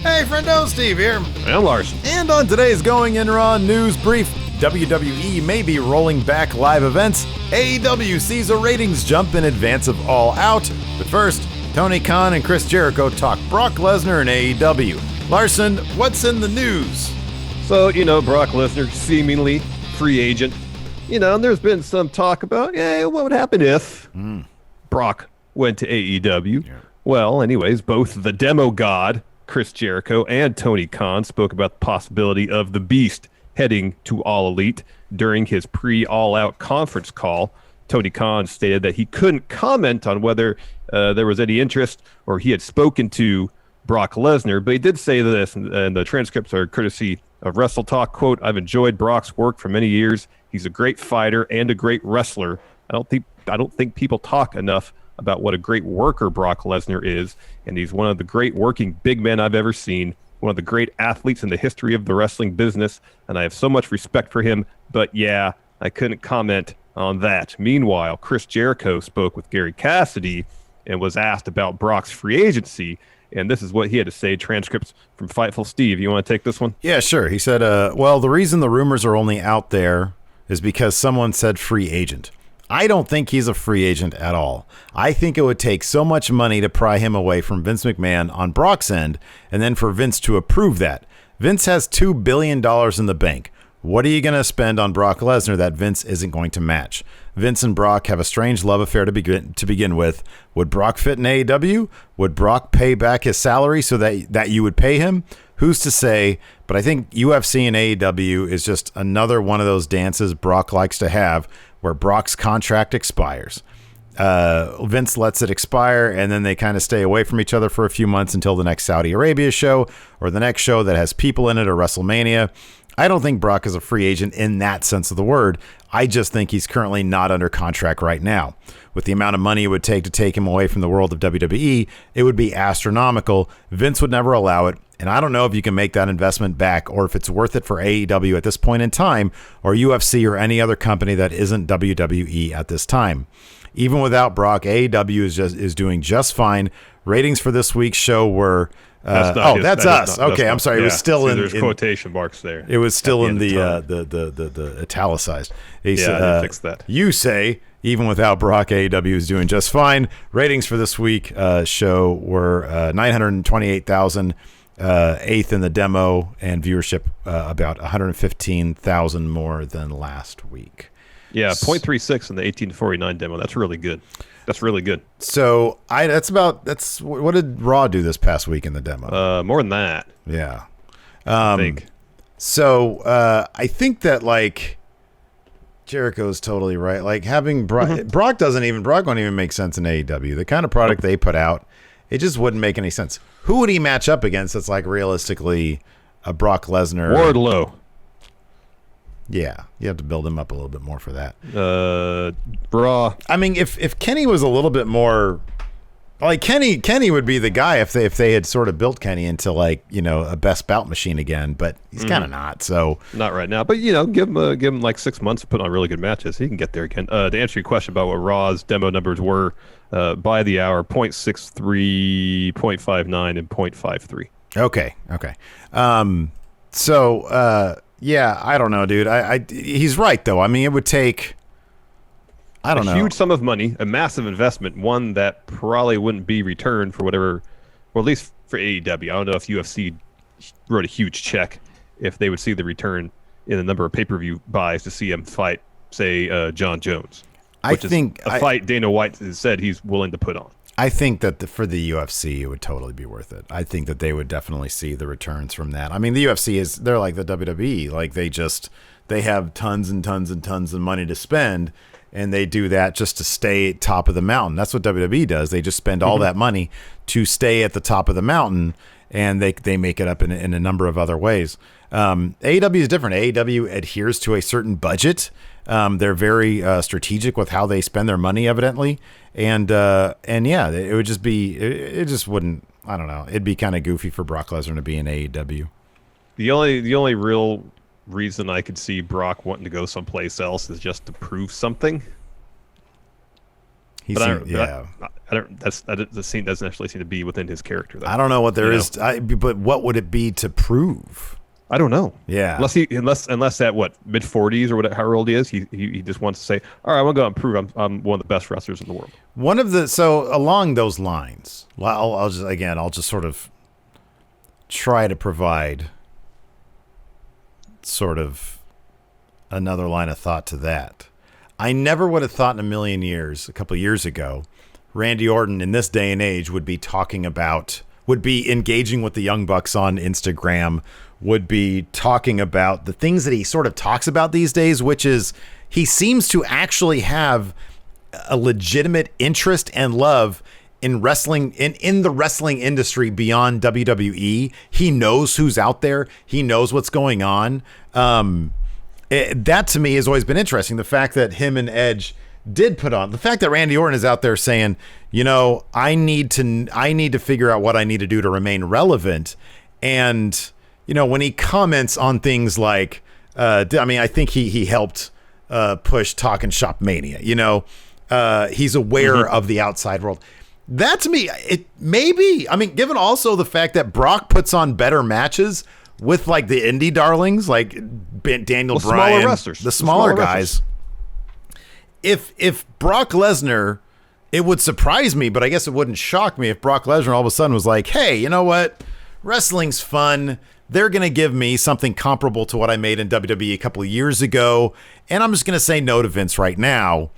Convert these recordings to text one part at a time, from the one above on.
Hey, friendo, Steve here. And Larson. And on today's Going In Raw news brief, WWE may be rolling back live events. AEW sees a ratings jump in advance of All Out. But first, Tony Khan and Chris Jericho talk Brock Lesnar and AEW. Larson, what's in the news? So, Brock Lesnar, seemingly free agent. And there's been some talk about, what would happen if Brock went to AEW? Yeah. Well, anyways, both the demo god, Chris Jericho, and Tony Khan spoke about the possibility of the Beast heading to All Elite during his pre-All Out conference call. Tony Khan stated that he couldn't comment on whether there was any interest or he had spoken to Brock Lesnar, but he did say this, and the transcripts are courtesy of Wrestle Talk. Quote, "I've enjoyed Brock's work for many years. He's a great fighter and a great wrestler. I don't think people talk enough about what a great worker Brock Lesnar is, and he's one of the great working big men I've ever seen, one of the great athletes in the history of the wrestling business, and I have so much respect for him, but yeah, I couldn't comment on that." Meanwhile, Chris Jericho spoke with Gary Cassidy and was asked about Brock's free agency, and this is what he had to say. Transcripts from Fightful. Steve, you want to take this one? Yeah, sure. He said, well, the reason the rumors are only out there is because someone said free agent. I don't think he's a free agent at all. I think it would take so much money to pry him away from Vince McMahon on Brock's end, and then for Vince to approve that. Vince has $2 billion in the bank. What are you going to spend on Brock Lesnar that Vince isn't going to match? Vince and Brock have a strange love affair to begin with. Would Brock fit in AEW? Would Brock pay back his salary so that you would pay him? Who's to say? But I think UFC and AEW is just another one of those dances Brock likes to have where Brock's contract expires. Vince lets it expire, and then they kind of stay away from each other for a few months until the next Saudi Arabia show or the next show that has people in it or WrestleMania. I don't think Brock is a free agent in that sense of the word. I just think he's currently not under contract right now. With the amount of money it would take him away from the world of WWE, it would be astronomical. Vince would never allow it, and I don't know if you can make that investment back or if it's worth it for AEW at this point in time or UFC or any other company that isn't WWE at this time. Even without Brock, AEW is doing just fine. Ratings for this week's show were... that's us. Okay, I'm sorry. It was still there's quotation marks there. It was still in the italicized. He said, fix that. You say, even without Brock, AEW is doing just fine. Ratings for this week show were 928,000, eighth in the demo, and viewership about 115,000 more than last week. Yeah, 0.36 in the 1849 demo. That's really good. That's really good. So that's what did Raw do this past week in the demo? More than that. Yeah. I think. So I think that Jericho's totally right. Like having Brock won't even make sense in AEW. The kind of product they put out, it just wouldn't make any sense. Who would he match up against that's realistically a Brock Lesnar? Wardlow. Yeah, you have to build him up a little bit more for that. Raw. I mean, if Kenny was a little bit more, Kenny would be the guy if they had sort of built Kenny into a best bout machine again, but he's kind of not. So not right now, but give him like 6 months to put on really good matches. He can get there again. To answer your question about what Raw's demo numbers were by the hour, 0.63, 0.59, and 0.53. Okay. Yeah, I don't know, dude. He's right, though. I mean, it would take, a huge sum of money, a massive investment, one that probably wouldn't be returned for whatever, or at least for AEW. I don't know if UFC wrote a huge check if they would see the return in the number of pay-per-view buys to see him fight, say, John Jones. Which is a fight Dana White has said he's willing to put on. I think that for the UFC, it would totally be worth it. I think that they would definitely see the returns from that. I mean, the UFC they're like the WWE. Like they have tons and tons and tons of money to spend, and they do that just to stay top of the mountain. That's what WWE does. They just spend all that money to stay at the top of the mountain, and they make it up in a number of other ways. AEW is different. AEW adheres to a certain budget. They're very strategic with how they spend their money, evidently, and yeah, it would just be it just wouldn't. I don't know. It'd be kind of goofy for Brock Lesnar to be in AEW. The only real reason I could see Brock wanting to go someplace else is just to prove something. That scene doesn't actually seem to be within his character, though. I don't know what there is, but what would it be to prove? I don't know. Yeah. Unless at what, mid-40s or whatever, however old he is, he just wants to say, all right, I'm gonna go out and prove I'm one of the best wrestlers in the world. So along those lines, I'll just sort of try to provide sort of another line of thought to that. I never would have thought in a million years, a couple of years ago, Randy Orton in this day and age would be engaging with the Young Bucks on Instagram, would be talking about the things that he sort of talks about these days, which is he seems to actually have a legitimate interest and love in wrestling, in the wrestling industry beyond WWE. He knows who's out there. He knows what's going on. That to me has always been interesting. The fact that him and Edge did put on, the fact that Randy Orton is out there saying, I need to figure out what I need to do to remain relevant. And, when he comments on things like, I think he helped push Talkin' Shop Mania, he's aware of the outside world. That to me, given also the fact that Brock puts on better matches with like the indie darlings, like Daniel Bryan, smaller wrestlers, the smaller guys. If Brock Lesnar, it would surprise me, but I guess it wouldn't shock me if Brock Lesnar all of a sudden was like, hey, you know what? Wrestling's fun. They're going to give me something comparable to what I made in WWE a couple of years ago, and I'm just going to say no to Vince right now.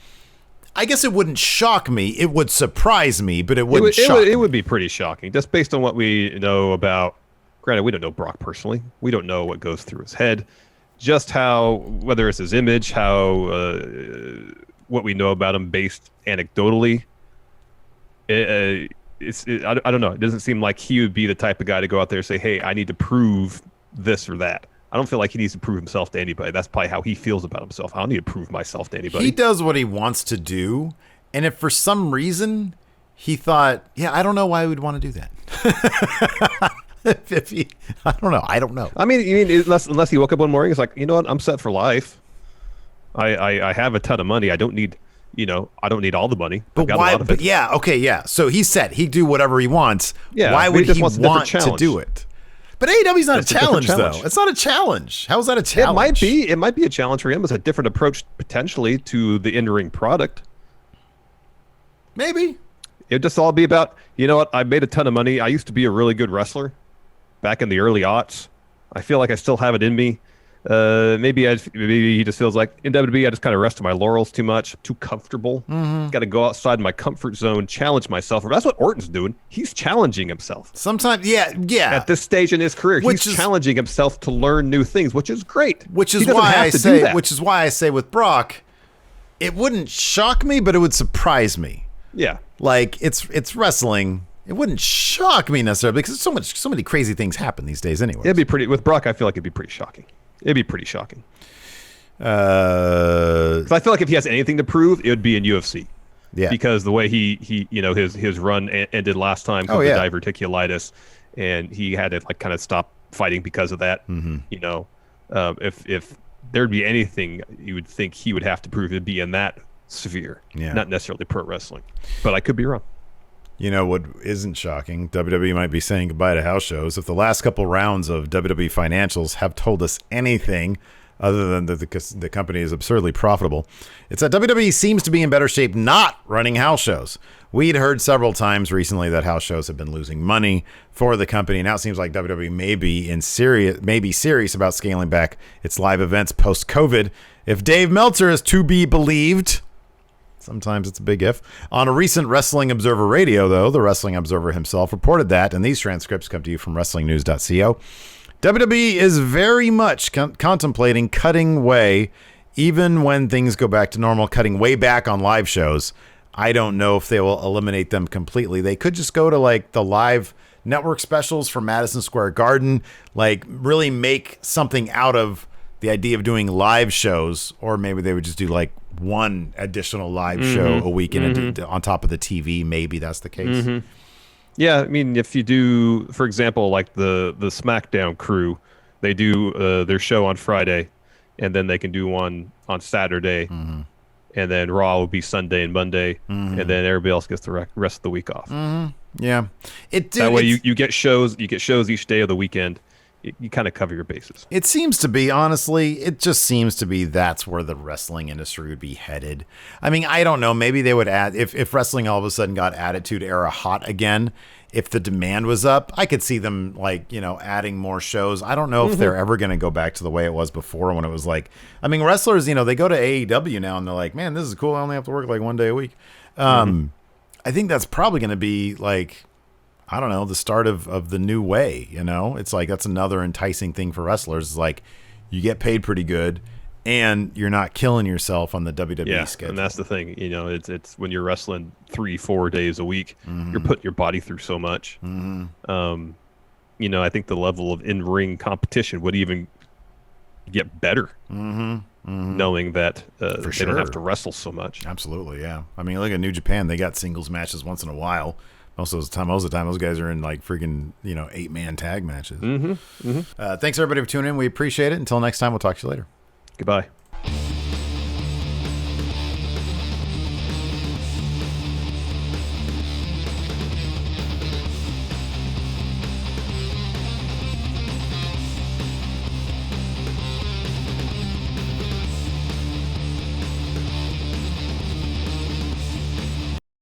I guess it wouldn't shock me. It would surprise me, but it wouldn't shock me. It would be pretty shocking, just based on what we know about. Granted, we don't know Brock personally. We don't know what goes through his head. Just whether it's his image, what we know about him based anecdotally. I don't know. It doesn't seem like he would be the type of guy to go out there and say, hey, I need to prove this or that. I don't feel like he needs to prove himself to anybody. That's probably how he feels about himself. I don't need to prove myself to anybody. He does what he wants to do. And if for some reason he thought, I don't know why he would want to do that. I don't know. I mean, unless he woke up one morning, it's like, you know what? I'm set for life. I have a ton of money. I don't need all the money. But why? But yeah. So he said he'd do whatever he wants. Yeah, why would he want to do it? But AEW's not a challenge, though. It's not a challenge. How is that a challenge? It might be a challenge for him. It's a different approach potentially to the in-ring product. Maybe. It'd just all be about, you know what? I made a ton of money. I used to be a really good wrestler back in the early aughts. I feel like I still have it in me. Maybe he just feels like in WWE I just kind of rest on my laurels too much, too comfortable. Got to go outside my comfort zone, challenge myself. That's what Orton's doing. He's challenging himself. Sometimes, yeah. At this stage in his career, he's challenging himself to learn new things, which is great. Which is why I say with Brock, it wouldn't shock me, but it would surprise me. Yeah, like it's wrestling. It wouldn't shock me necessarily because so many crazy things happen these days anyway. It'd be pretty with Brock. I feel like it'd be pretty shocking. It'd be pretty shocking. 'Cause I feel like if he has anything to prove, it would be in UFC. Yeah. Because the way he his run ended last time because of diverticulitis, and he had to like kind of stop fighting because of that. If there'd be anything you would think he would have to prove, it'd be in that sphere, not necessarily pro wrestling. But I could be wrong. You know what isn't shocking? WWE might be saying goodbye to house shows. If the last couple rounds of WWE financials have told us anything other than that the company is absurdly profitable, it's that WWE seems to be in better shape not running house shows. We'd heard several times recently that house shows have been losing money for the company. Now it seems like WWE may be serious about scaling back its live events post-COVID. If Dave Meltzer is to be believed, sometimes it's a big if. On a recent Wrestling Observer Radio, though, the Wrestling Observer himself reported that, and these transcripts come to you from WrestlingNews.co, WWE is very much contemplating cutting way, even when things go back to normal, cutting way back on live shows. I don't know if they will eliminate them completely. They could just go to like the live network specials for Madison Square Garden, like really make something out of the idea of doing live shows, or maybe they would just do like one additional live show a week on top of the TV. Maybe that's the case. Yeah, I mean, if you do, for example, like the SmackDown crew, they do their show on Friday, and then they can do one on Saturday, and then Raw will be Sunday and Monday, and then everybody else gets the rest of the week off. Yeah, that way you get shows each day of the weekend. You kind of cover your bases. It seems to be, honestly, it just seems to be that's where the wrestling industry would be headed. I mean, I don't know. Maybe they would add, if wrestling all of a sudden got Attitude Era hot again, if the demand was up, I could see them like, adding more shows. I don't know if they're ever going to go back to the way it was before when it was like, I mean, wrestlers, they go to AEW now and they're like, man, this is cool. I only have to work like 1 day a week. I think that's probably going to be like, I don't know, the start of the new way, It's like that's another enticing thing for wrestlers. It's like you get paid pretty good and you're not killing yourself on the WWE schedule. And that's the thing, it's when you're wrestling 3-4 days a week, you're putting your body through so much. I think the level of in-ring competition would even get better knowing that they don't have to wrestle so much. Absolutely, yeah. I mean, look at New Japan. They got singles matches once in a while. Most of the time, those guys are in like freaking 8-man tag matches. Thanks everybody for tuning in. We appreciate it. Until next time, we'll talk to you later. Goodbye.